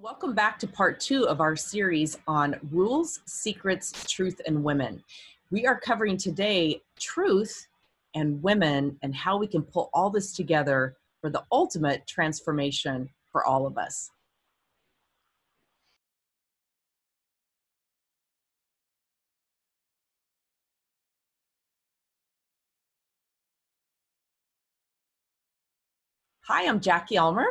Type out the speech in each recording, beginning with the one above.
Welcome back to part 2 of our series on rules, secrets, truth, and women. We are covering today truth and women and how we can pull all this together for the ultimate transformation for all of us. Hi, I'm Jackie Ulmer,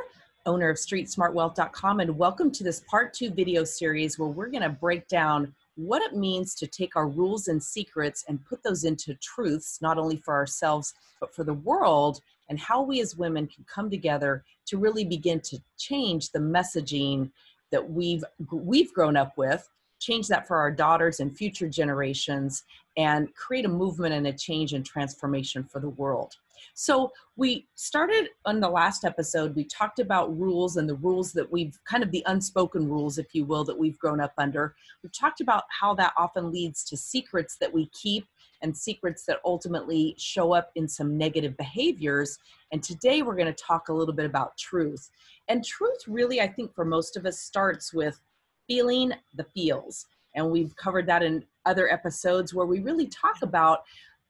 owner of StreetSmartWealth.com, and welcome to this part 2 video series where we're going to break down what it means to take our rules and secrets and put those into truths, not only for ourselves, but for the world, and how we as women can come together to really begin to change the messaging that we've grown up with, change that for our daughters and future generations, and create a movement and a change and transformation for the world. So we started on the last episode, we talked about rules and the rules that we've kind of the unspoken rules, if you will, that we've grown up under. We've talked about how that often leads to secrets that we keep and secrets that ultimately show up in some negative behaviors. And today we're going to talk a little bit about truth. And truth really, I think for most of us starts with feeling the feels. And we've covered that in other episodes where we really talk about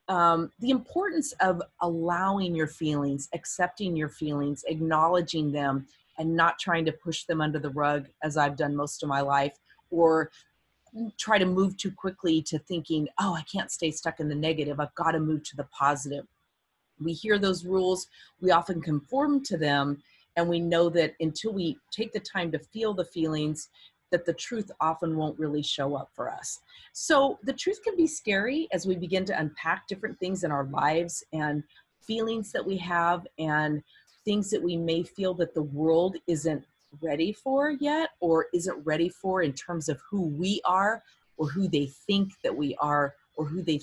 the importance of allowing your feelings, accepting your feelings, acknowledging them, and not trying to push them under the rug, as I've done most of my life, or try to move too quickly to thinking, oh, I can't stay stuck in the negative. I've got to move to the positive. We hear those rules, we often conform to them, and we know that until we take the time to feel the feelings, that the truth often won't really show up for us. So the truth can be scary as we begin to unpack different things in our lives and feelings that we have and things that we may feel that the world isn't ready for yet or isn't ready for in terms of who we are or who they think that we are or who they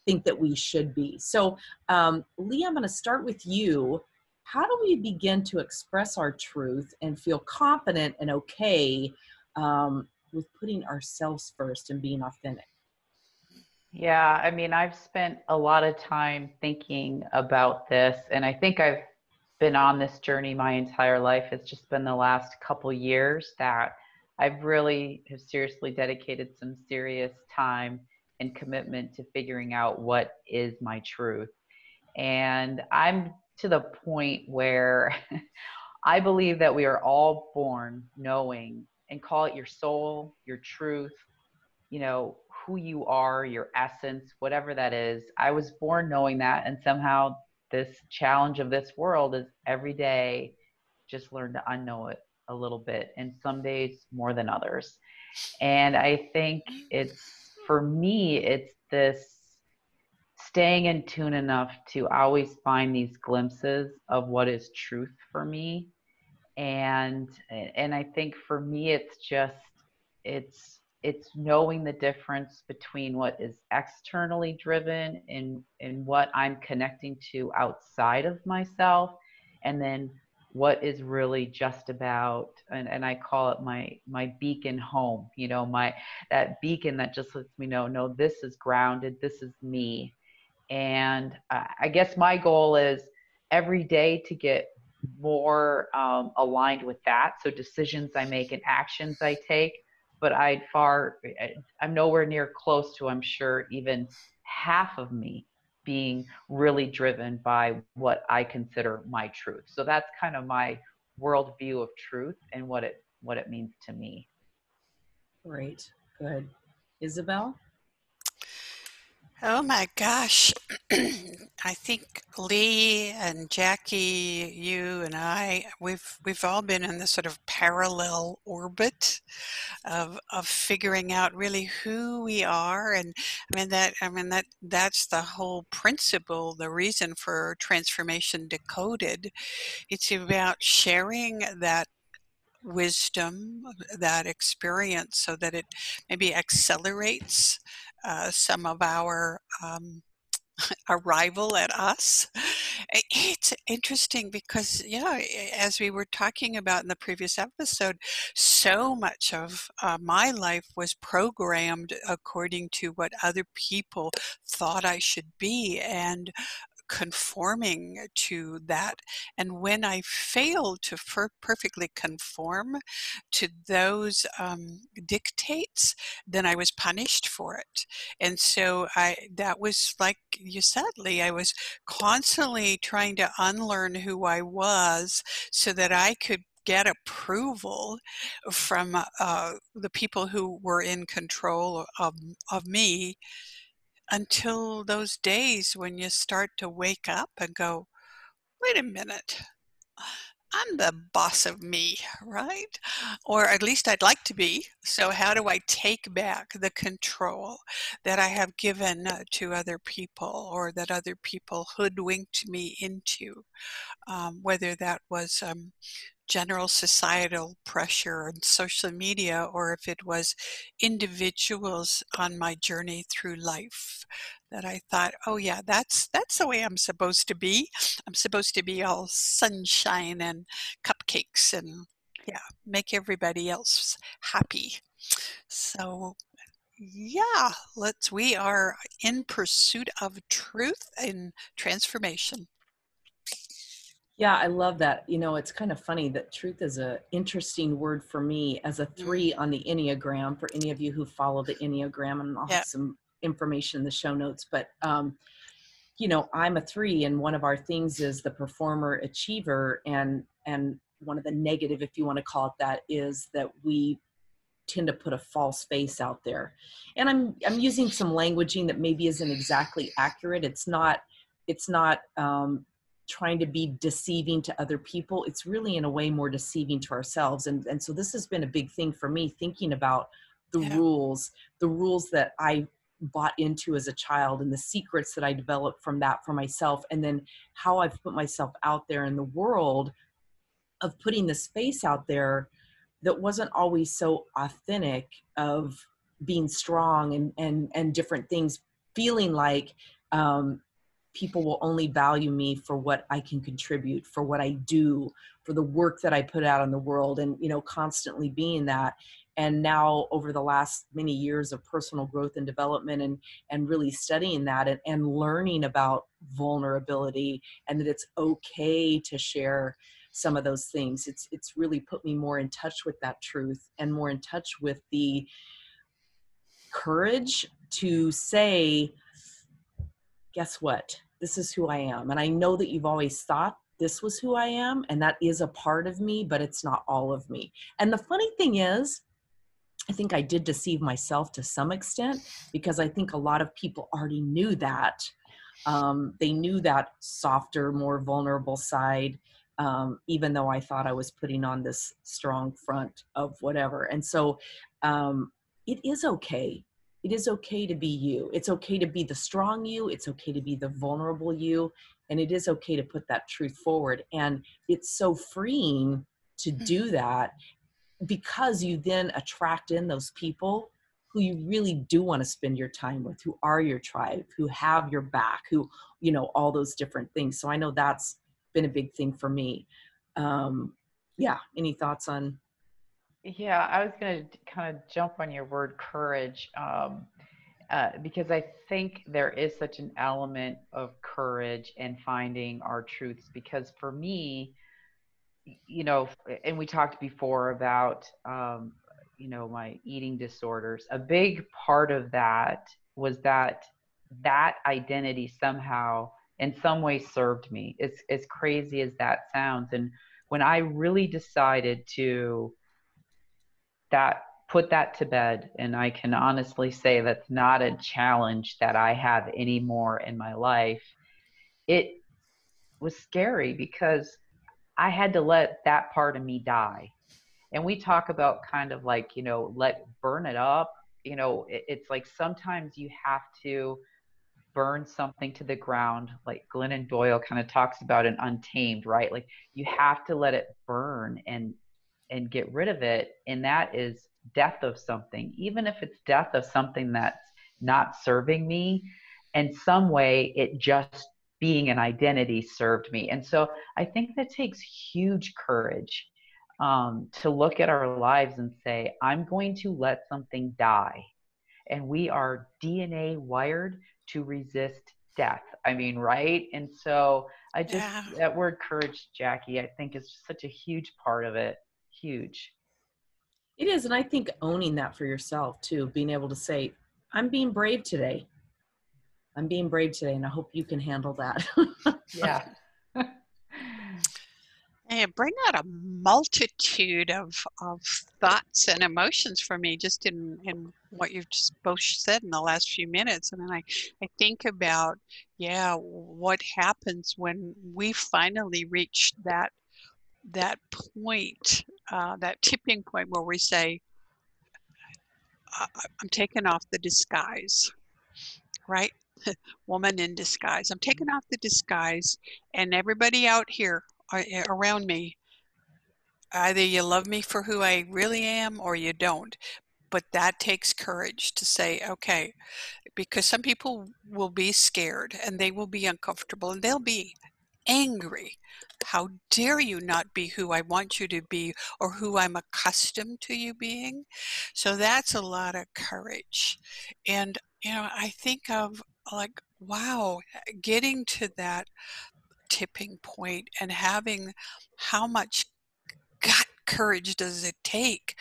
think that we should be. So Lee, I'm going to start with you. How do we begin to express our truth and feel confident and okay with putting ourselves first and being authentic? Yeah, I mean, I've spent a lot of time thinking about this, and I think I've been on this journey my entire life. It's just been the last couple years that I've really have seriously dedicated some serious time and commitment to figuring out what is my truth. And I'm to the point where I believe that we are all born knowing, and call it your soul, your truth, who you are, your essence, whatever that is. I was born knowing that. And somehow this challenge of this world is every day just learn to unknow it a little bit. And some days more than others. And I think for me, it's this staying in tune enough to always find these glimpses of what is truth for me. And I think for me, it's knowing the difference between what is externally driven and what I'm connecting to outside of myself, and then what is really just about, and I call it my beacon home, that beacon that just lets me know, no, this is grounded, this is me. And I guess my goal is every day to get more aligned with that. So decisions I make and actions I take, but I'm nowhere near close to, I'm sure, even half of me being really driven by what I consider my truth. So that's kind of my worldview of truth and what it means to me. Great, good. Isabel? Oh my gosh. I think Lee and Jackie, you and I, we've all been in this sort of parallel orbit of figuring out really who we are. And that's the whole principle, the reason for Transformation Decoded. It's about sharing that wisdom, that experience, so that it maybe accelerates some of our arrival at us. It's interesting because, as we were talking about in the previous episode, so much of my life was programmed according to what other people thought I should be. And conforming to that. And when I failed to perfectly conform to those dictates, then I was punished for it. And so that was like you said, Lee, I was constantly trying to unlearn who I was so that I could get approval from the people who were in control of me, until those days when you start to wake up and go, wait a minute, I'm the boss of me, right? Or at least I'd like to be. So how do I take back the control that I have given to other people, or that other people hoodwinked me into? Whether that was general societal pressure and social media, or if it was individuals on my journey through life, that I thought, oh yeah, that's the way I'm supposed to be. I'm supposed to be all sunshine and cupcakes and, yeah, make everybody else happy. So yeah, we are in pursuit of truth and transformation. Yeah, I love that. You know, it's kind of funny that truth is a interesting word for me as a 3 on the Enneagram, for any of you who follow the Enneagram, and I'll Yeah. have some information in the show notes. But, you know, I'm a 3, and one of our things is the performer achiever. And one of the negative, if you want to call it that, is that we tend to put a false face out there. And I'm using some languaging that maybe isn't exactly accurate. It's not trying to be deceiving to other people. It's really in a way more deceiving to ourselves. And so this has been a big thing for me, thinking about the Yeah. rules that I bought into as a child, and the secrets that I developed from that for myself, and then how I've put myself out there in the world, of putting this face out there that wasn't always so authentic, of being strong and different things, feeling like people will only value me for what I can contribute, for what I do, for the work that I put out in the world, and, you know, constantly being that. And now, over the last many years of personal growth and development, and really studying that, and learning about vulnerability, and that it's okay to share some of those things, it's really put me more in touch with that truth, and more in touch with the courage to say, guess what? This is who I am. And I know that you've always thought this was who I am, and that is a part of me, but it's not all of me. And the funny thing is, I think I did deceive myself to some extent, because I think a lot of people already knew that. They knew that softer, more vulnerable side, even though I thought I was putting on this strong front of whatever. And so it is okay. It is okay to be you. It's okay to be the strong you. It's okay to be the vulnerable you. And it is okay to put that truth forward. And it's so freeing to do that, because you then attract in those people who you really do want to spend your time with, who are your tribe, who have your back, who, you know, all those different things. So I know that's been a big thing for me. Yeah. Any thoughts on? Yeah, I was going to kind of jump on your word courage, because I think there is such an element of courage in finding our truths. Because for me, you know, and we talked before about, you know, my eating disorders. A big part of that was that identity somehow, in some way, served me. It's as crazy as that sounds. And when I really decided to that put that to bed, and I can honestly say that's not a challenge that I have anymore in my life, it was scary, because I had to let that part of me die. And we talk about kind of like, you know, burn it up. You know, it's like sometimes you have to burn something to the ground, like Glennon Doyle kind of talks about in Untamed, right? Like you have to let it burn and get rid of it. And that is death of something, even if it's death of something that's not serving me. In some way, it just being an identity served me. And so I think that takes huge courage, to look at our lives and say, I'm going to let something die. And we are DNA wired to resist death. I mean, right? And so I just, Yeah. that word courage, Jackie, I think is such a huge part of it. Huge. It is. And I think owning that for yourself too, being able to say, I'm being brave today. I'm being brave today. And I hope you can handle that. Yeah. And it bring out a multitude of thoughts and emotions for me just in what you've just both said in the last few minutes. And then I think about, yeah, what happens when we finally reach that point, that tipping point where we say, I'm taking off the disguise, right? Woman in disguise. I'm taking off the disguise, and everybody out here around me, either you love me for who I really am or you don't. But that takes courage to say, okay, because some people will be scared and they will be uncomfortable and they'll be angry. How dare you not be who I want you to be or who I'm accustomed to you being? So that's a lot of courage. And, I think of like, wow, getting to that tipping point and having how much gut courage does it take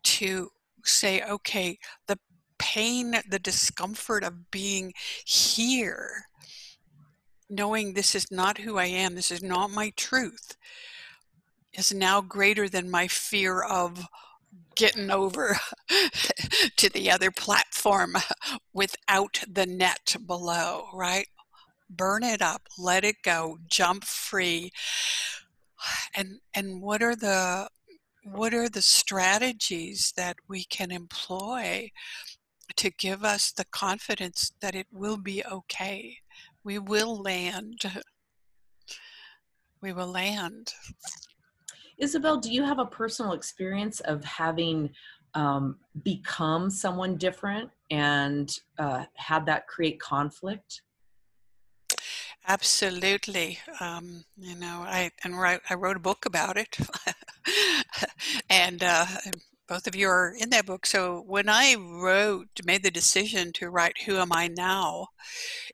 to say, okay, the pain, the discomfort of being here, knowing this is not who I am, this is not my truth, is now greater than my fear of getting over to the other platform without the net below, right? Burn it up, let it go, jump free. And what are the strategies that we can employ to give us the confidence that it will be okay? We will land. We will land. Isabel, do you have a personal experience of having become someone different and had that create conflict? Absolutely. I wrote a book about it, and both of you are in that book. So when I made the decision to write "Who Am I Now,"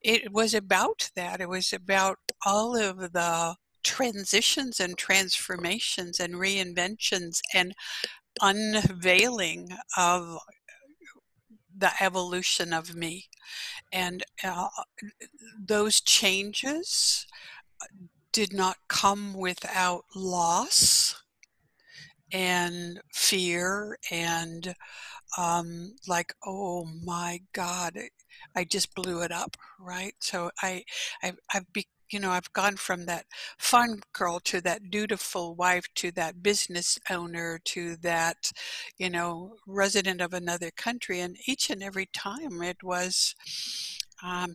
it was about that. It was about all of the transitions and transformations and reinventions and unveiling of the evolution of me. And those changes did not come without loss and fear and like, oh my God, I just blew it up, right? So I've gone from that fun girl to that dutiful wife to that business owner to that, resident of another country. And each and every time it was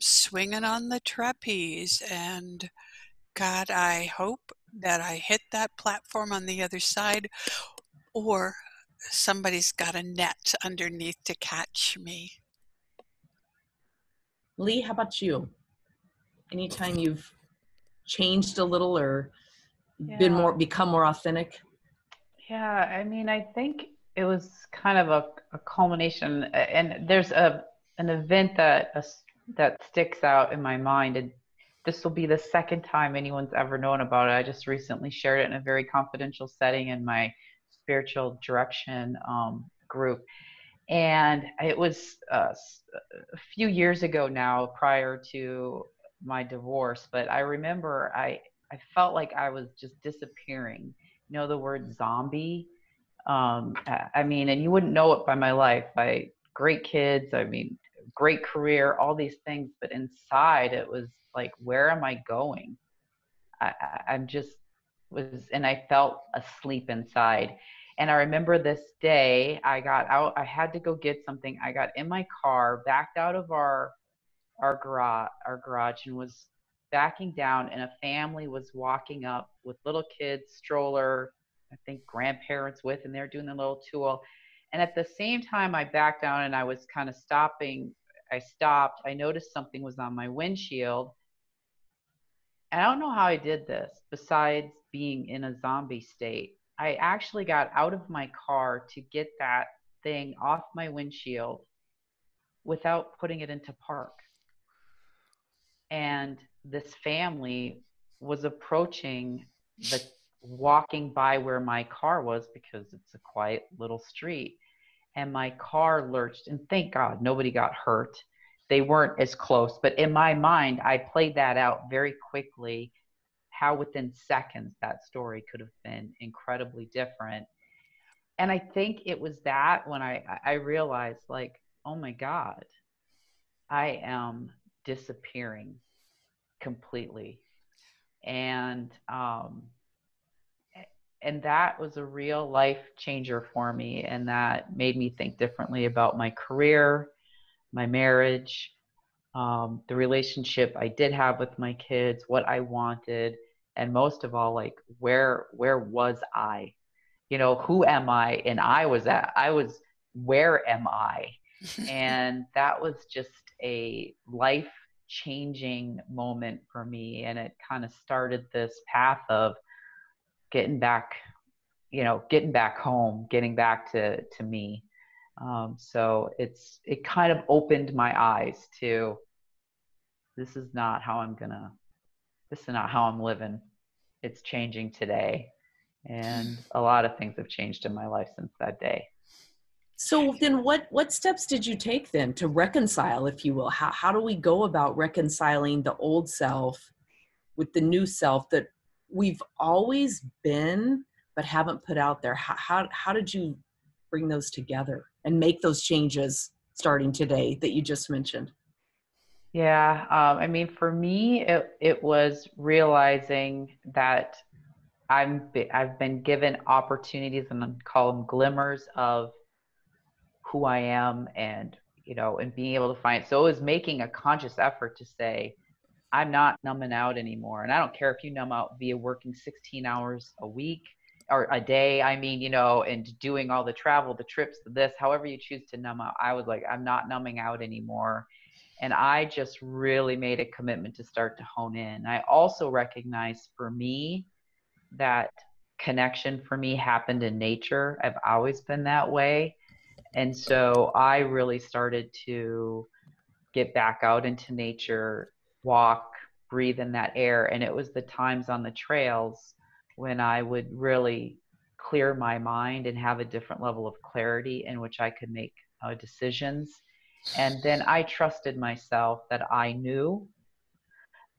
swinging on the trapeze. And God, I hope that I hit that platform on the other side, or somebody's got a net underneath to catch me. Lee, how about you? Anytime you've changed a little or Yeah. become more authentic? Yeah. I mean, I think it was kind of a culmination, and there's an event that sticks out in my mind, and this will be the second time anyone's ever known about it. I just recently shared it in a very confidential setting in my spiritual direction group. And it was a few years ago now, prior to my divorce. But I remember I felt like I was just disappearing. You know the word zombie? I mean, and you wouldn't know it by my life. Great kids, I mean, great career, all these things. But inside, it was like, where am I going? I'm just was, and I felt asleep inside. And I remember this day, I got out, I had to go get something. I got in my car, backed out of our garage and was backing down, and a family was walking up with little kids, stroller, I think grandparents with, and they're doing the little tool. And at the same time I backed down and I was kind of stopping, I stopped, I noticed something was on my windshield. And I don't know how I did this besides being in a zombie state. I actually got out of my car to get that thing off my windshield without putting it into park. And this family was approaching walking by where my car was, because it's a quiet little street. And my car lurched, and thank God nobody got hurt. They weren't as close, but in my mind, I played that out very quickly, how within seconds that story could have been incredibly different. And I think it was that when I realized, like, oh my God, I am disappearing completely. And and that was a real life changer for me, and that made me think differently about my career, my marriage, the relationship I did have with my kids, what I wanted, and most of all, like, where was I? You know, who am I? And where am I? And that was just a life changing moment for me. And it kind of started this path of getting back, getting back home, getting back to me. So it kind of opened my eyes to, this is not how this is not how I'm living. It's changing today. And a lot of things have changed in my life since that day. So then what steps did you take then to reconcile, if you will? How do we go about reconciling the old self with the new self that we've always been but haven't put out there? How did you bring those together and make those changes starting today that you just mentioned? Yeah, I mean, for me, it was realizing that I've been given opportunities, and I call them glimmers of who I am, and and being able to find. So it was making a conscious effort to say, I'm not numbing out anymore. And I don't care if you numb out via working 16 hours a week or a day. I mean, and doing all the travel, the trips, this, however you choose to numb out. I was like, I'm not numbing out anymore. And I just really made a commitment to start to hone in. I also recognized for me that connection for me happened in nature. I've always been that way. And so I really started to get back out into nature, walk, breathe in that air. And it was the times on the trails when I would really clear my mind and have a different level of clarity in which I could make decisions. And then I trusted myself that I knew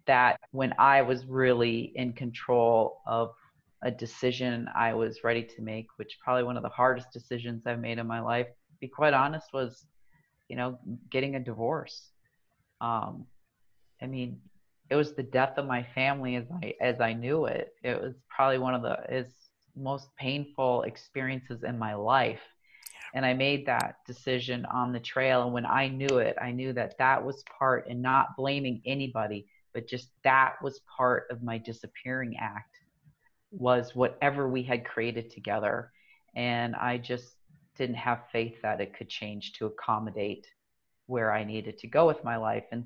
that when I was really in control of a decision I was ready to make, which probably one of the hardest decisions I've made in my life, to be quite honest, was, getting a divorce. Um, I mean, it was the death of my family as I knew it. It was probably one of the most painful experiences in my life. And I made that decision on the trail. And when I knew it, I knew that that was part, and not blaming anybody, but just that was part of my disappearing act, was whatever we had created together. And I just didn't have faith that it could change to accommodate where I needed to go with my life. And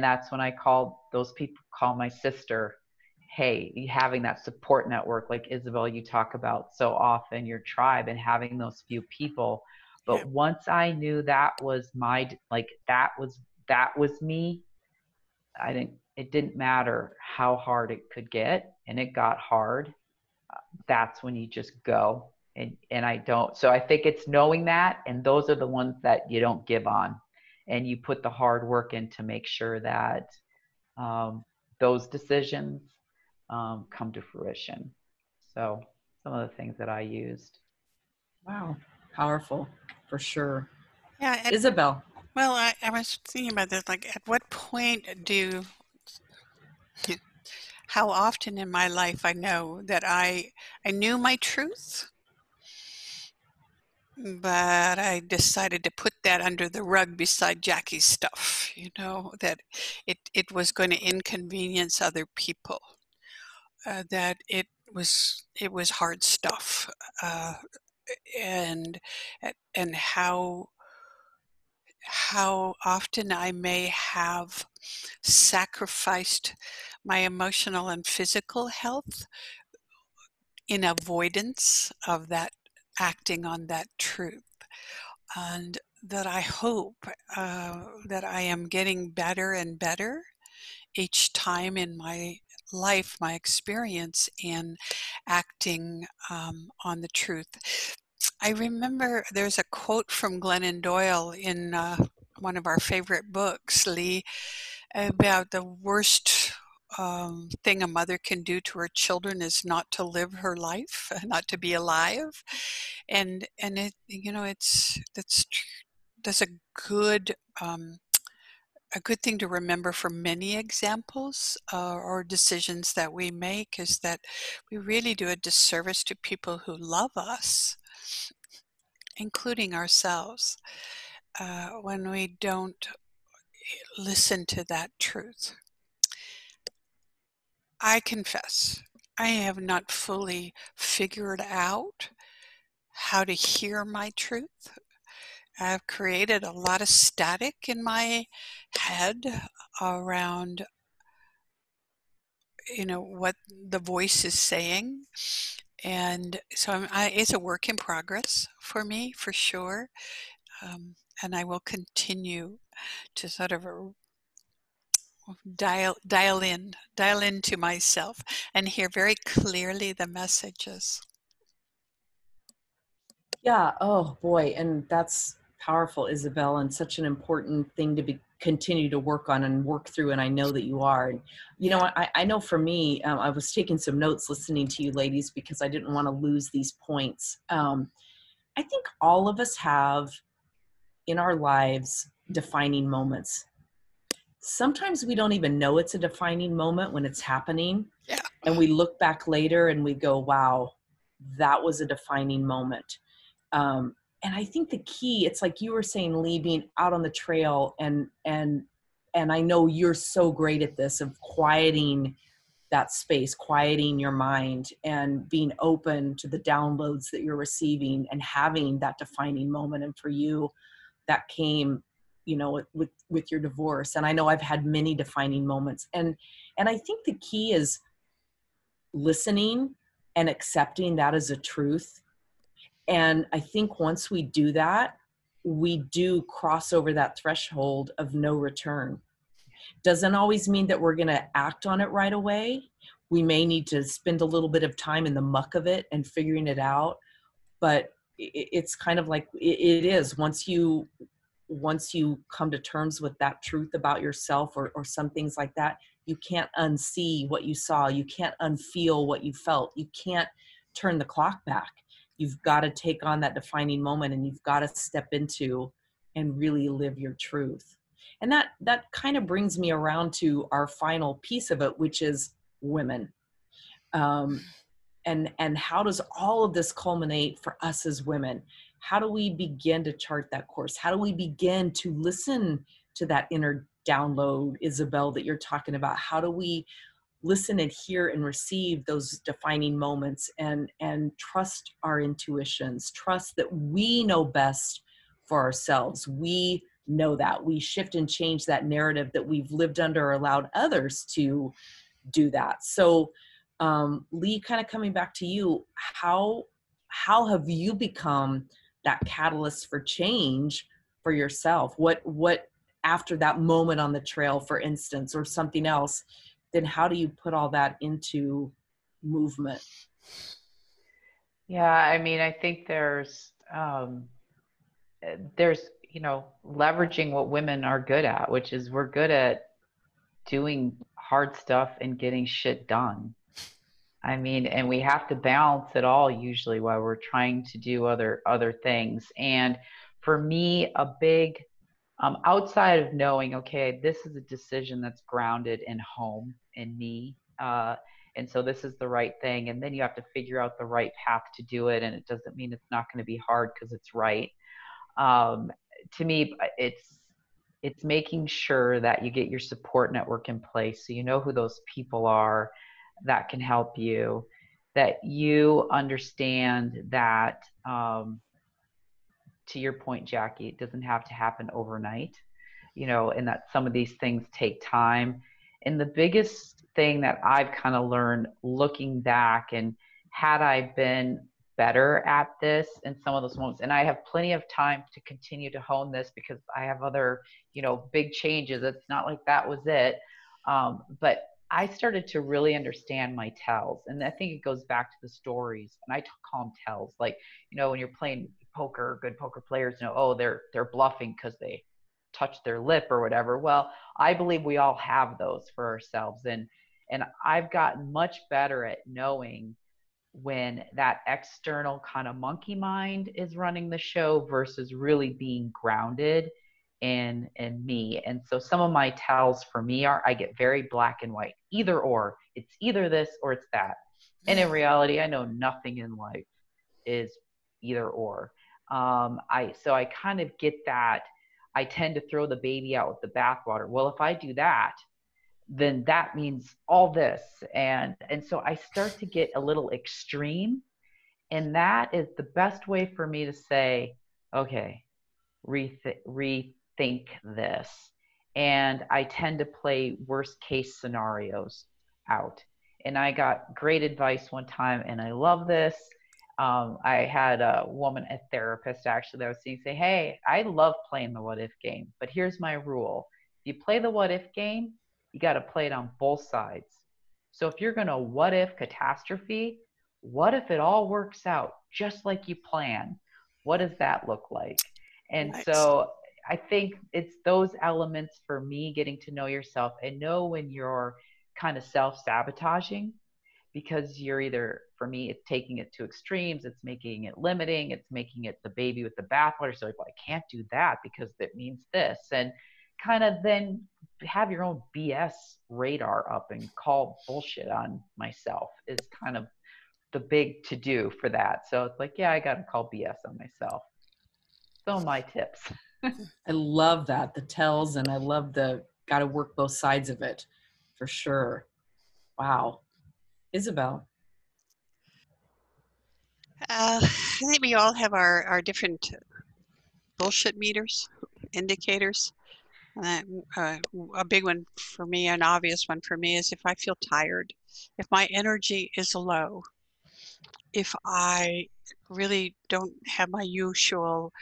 that's when I called those people, call my sister. Hey, having that support network, like Isabel, you talk about so often, your tribe, and having those few people. But once I knew that was that was me, it didn't matter how hard it could get, and it got hard. That's when you just go. And I don't, so I think it's knowing that, and those are the ones that you don't give on, and you put the hard work in to make sure that those decisions come to fruition. So some of the things that I used. Wow, powerful for sure. Yeah, Isabel. well, I was thinking about this, like, at what point how often in my life I know that I knew my truth, but I decided to put that under the rug beside Jackie's stuff, that it was going to inconvenience other people, that it was hard stuff, and and how often I may have sacrificed my emotional and physical health in avoidance of that, acting on that truth. And that I hope that I am getting better and better each time in my life, my experience in acting on the truth. I remember there's a quote from Glennon Doyle in one of our favorite books, Lee, about the worst thing a mother can do to her children is not to live her life, not to be alive, and it, you know, that's a good thing to remember for many examples or decisions that we make, is that we really do a disservice to people who love us, including ourselves, when we don't listen to that truth. I confess, I have not fully figured out how to hear my truth. I've created a lot of static in my head around, what the voice is saying. And so it's a work in progress for me, for sure. And I will continue to sort of dial into myself and hear very clearly the messages. Yeah. Oh boy. And that's powerful, Isabel, and such an important thing to continue to work on and work through. And I know that you are. And, Yeah. I know for me, I was taking some notes listening to you ladies because I didn't want to lose these points. I think all of us have in our lives defining moments. Sometimes we don't even know it's a defining moment when it's happening. Yeah. And we look back later and we go, wow, that was a defining moment. And I think the key, it's like you were saying, Lee, being out on the trail, and I know you're so great at this, of quieting that space, quieting your mind and being open to the downloads that you're receiving and having that defining moment. And for you, that came, with your divorce. And I know I've had many defining moments. And I think the key is listening and accepting that as a truth. And I think once we do that, we do cross over that threshold of no return. Doesn't always mean that we're going to act on it right away. We may need to spend a little bit of time in the muck of it and figuring it out. But it's kind of like it is once you come to terms with that truth about yourself, or some things like that, you can't unsee what you saw. You can't unfeel what you felt. You can't turn the clock back. You've got to take on that defining moment, and you've got to step into and really live your truth. And that kind of brings me around to our final piece of it, which is women. And how does all of this culminate for us as women? How do we begin to chart that course? How do we begin to listen to that inner download, Isabel, that you're talking about? How do we listen and hear and receive those defining moments, and trust our intuitions, trust that we know best for ourselves? We know that. We shift and change that narrative that we've lived under or allowed others to do that. So Lee, kind of coming back to you, how have you become that catalyst for change for yourself? What after that moment on the trail, for instance, or something else, then how do you put all that into movement? Yeah, I mean, I think there's leveraging what women are good at, which is we're good at doing hard stuff and getting shit done. I mean, and we have to balance it all usually while we're trying to do other things. And for me, a big outside of knowing, okay, this is a decision that's grounded in home, in me, and so this is the right thing. And then you have to figure out the right path to do it, and it doesn't mean it's not going to be hard because it's right. To me, it's making sure that you get your support network in place, so you know who those people are that can help you, that you understand that, to your point, Jackie, it doesn't have to happen overnight, and that some of these things take time. And the biggest thing that I've kind of learned looking back, and had I been better at this in some of those moments, and I have plenty of time to continue to hone this because I have other, big changes. It's not like that was it. But I started to really understand my tells. And I think it goes back to the stories. And I call them tells. Like, when you're playing poker, good poker players know, oh, they're bluffing because they touched their lip or whatever. Well, I believe we all have those for ourselves. And I've gotten much better at knowing when that external kind of monkey mind is running the show versus really being grounded in me. And so some of my tells for me are I get very black and white, either or. It's either this or it's that. And in reality, I know nothing in life is either or. I kind of get that. I tend to throw the baby out with the bathwater. Well, if I do that, then that means all this. And so I start to get a little extreme. And that is the best way for me to say, okay, rethink this. And I tend to play worst case scenarios out. And I got great advice one time, and I love this. I had a woman, a therapist actually, that I was seeing say, hey, I love playing the what if game, but here's my rule. If you play the what if game, you got to play it on both sides. So if you're going to what if catastrophe, what if it all works out just like you plan? What does that look like? And Nice. so I think it's those elements for me, getting to know yourself and know when you're kind of self-sabotaging, because you're either, for me, it's taking it to extremes, it's making it limiting, it's making it the baby with the bathwater. So I can't do that because that means this. And kind of then have your own BS radar up and call bullshit on myself is kind of the big to do for that. So it's like, yeah, I got to call BS on myself. So my tips. I love that, the tells, and I love the got to work both sides of it for sure. Wow. Isabel. I think we all have our different bullshit meters, indicators. A big one for me, an obvious one for me, is if I feel tired, if my energy is low, if I really don't have my usual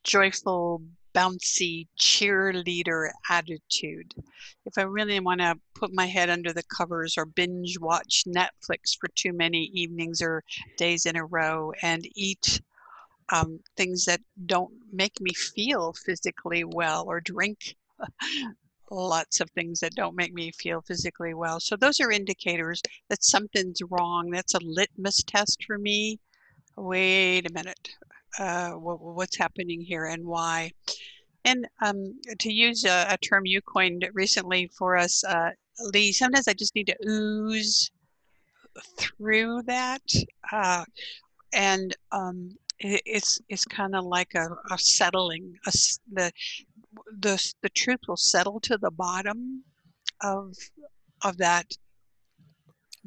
joyful, bouncy cheerleader attitude, if I really want to put my head under the covers or binge watch Netflix for too many evenings or days in a row and eat things that don't make me feel physically well, or drink lots of things that don't make me feel physically well. So those are indicators that something's wrong. That's a litmus test for me. Wait a minute. What's happening here and why? And to use a term you coined recently for us, Lee, sometimes I just need to ooze through that. And it's kind of like a settling. The truth will settle to the bottom of that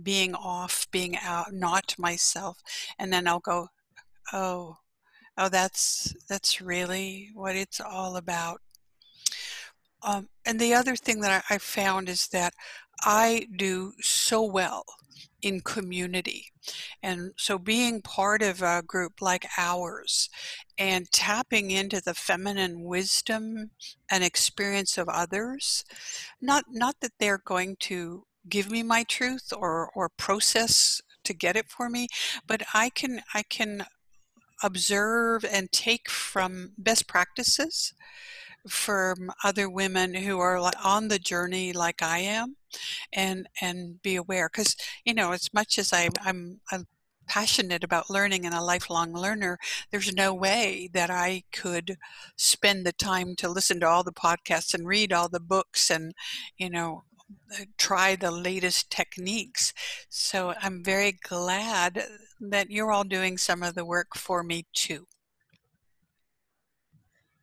being off, being out, not myself, and then I'll go, oh, that's really what it's all about. And the other thing that I found is that I do so well in community. And so being part of a group like ours and tapping into the feminine wisdom and experience of others, not that they're going to give me my truth or process to get it for me, but I can observe and take from best practices from other women who are on the journey like I am, and be aware, because as much as I'm passionate about learning and a lifelong learner, there's no way that I could spend the time to listen to all the podcasts and read all the books and try the latest techniques. So I'm very glad that you're all doing some of the work for me too.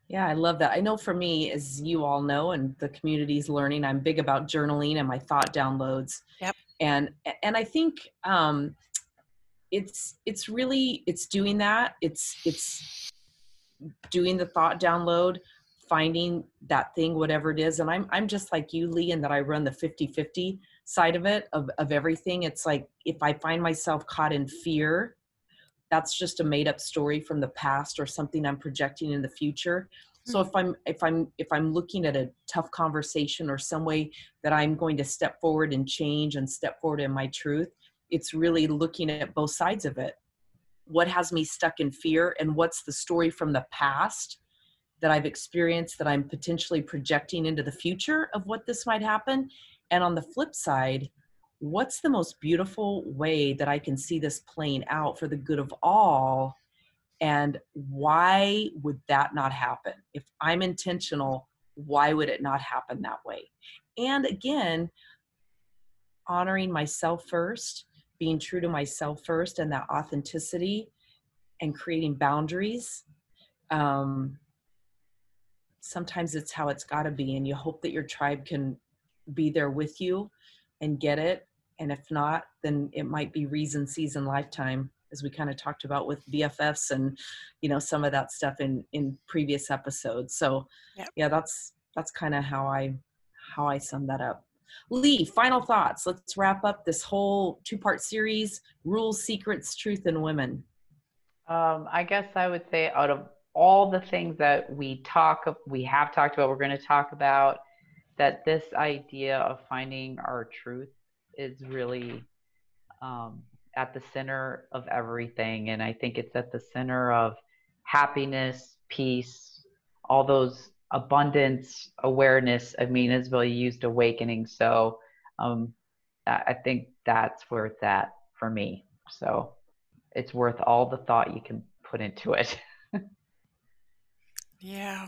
Yeah, I love that. I know for me, as you all know, and the community's learning, I'm big about journaling and my thought downloads. Yep. And I think it's really doing that. It's doing the thought download, finding that thing, whatever it is. And I'm just like you, Lee, in that I run the 50-50 side of it, of everything. It's like, if I find myself caught in fear, that's just a made up story from the past or something I'm projecting in the future. So if I'm looking at a tough conversation or some way that I'm going to step forward and change and step forward in my truth, it's really looking at both sides of it. What has me stuck in fear, and what's the story from the past that I've experienced that I'm potentially projecting into the future of what this might happen? And on the flip side, what's the most beautiful way that I can see this playing out for the good of all? And why would that not happen? If I'm intentional, why would it not happen that way? And again, honoring myself first, being true to myself first, and that authenticity, and creating boundaries. Sometimes it's how it's got to be, and you hope that your tribe can be there with you and get it. And if not, then it might be reason, season, lifetime, as we kind of talked about with BFFs and, some of that stuff in previous episodes. So Yep. yeah, that's kind of how I sum that up. Lee, final thoughts. Let's wrap up this whole 2-part series: rules, secrets, truth, and women. I guess I would say, out of all the things that we have talked about, we're going to talk about, that this idea of finding our truth is really at the center of everything. And I think it's at the center of happiness, peace, all those abundance, awareness. I mean, Isabel used awakening. So I think that's where it's at for me. So it's worth all the thought you can put into it. Yeah.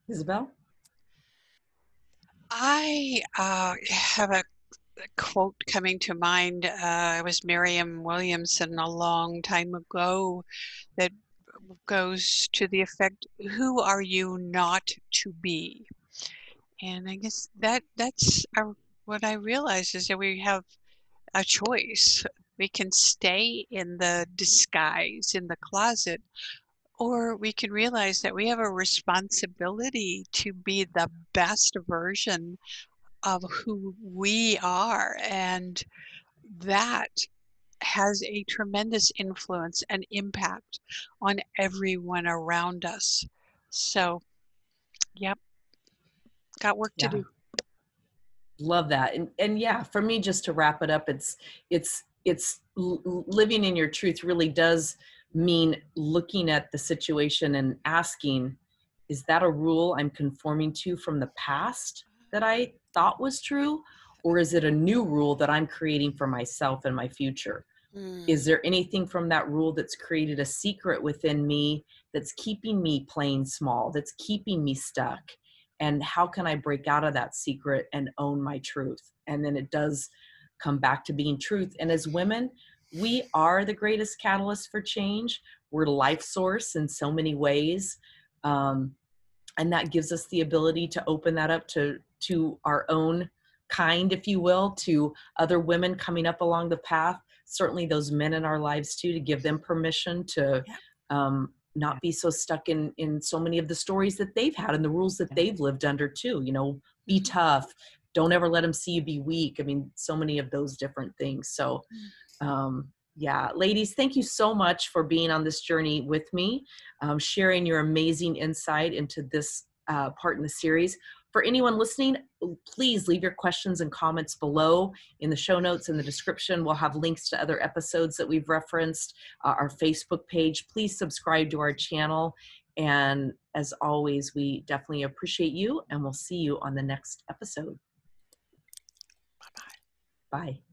Isabel? I have a quote coming to mind. It was Miriam Williamson a long time ago that goes to the effect, "Who are you not to be?" And I guess that's what I realize is that we have a choice. We can stay in the disguise, in the closet, or we can realize that we have a responsibility to be the best version of who we are. And that has a tremendous influence and impact on everyone around us. So, yep, got work to Yeah. do. Love that. And yeah, for me, just to wrap it up, it's living in your truth really does mean looking at the situation and asking, is that a rule I'm conforming to from the past that I thought was true? Or is it a new rule that I'm creating for myself and my future? Is there anything from that rule that's created a secret within me that's keeping me playing small, that's keeping me stuck? And how can I break out of that secret and own my truth? And then it does come back to being truth. And as women, we are the greatest catalyst for change. We're life source in so many ways. And that gives us the ability to open that up to our own kind, if you will, to other women coming up along the path. Certainly those men in our lives too, to give them permission to not be so stuck in so many of the stories that they've had and the rules that they've lived under too. Be tough. Don't ever let them see you be weak. I mean, so many of those different things. So yeah, ladies, thank you so much for being on this journey with me, sharing your amazing insight into this part in the series. For anyone listening, please leave your questions and comments below in the show notes in the description. We'll have links to other episodes that we've referenced, our Facebook page. Please subscribe to our channel. And as always, we definitely appreciate you, and we'll see you on the next episode. Bye-bye. Bye.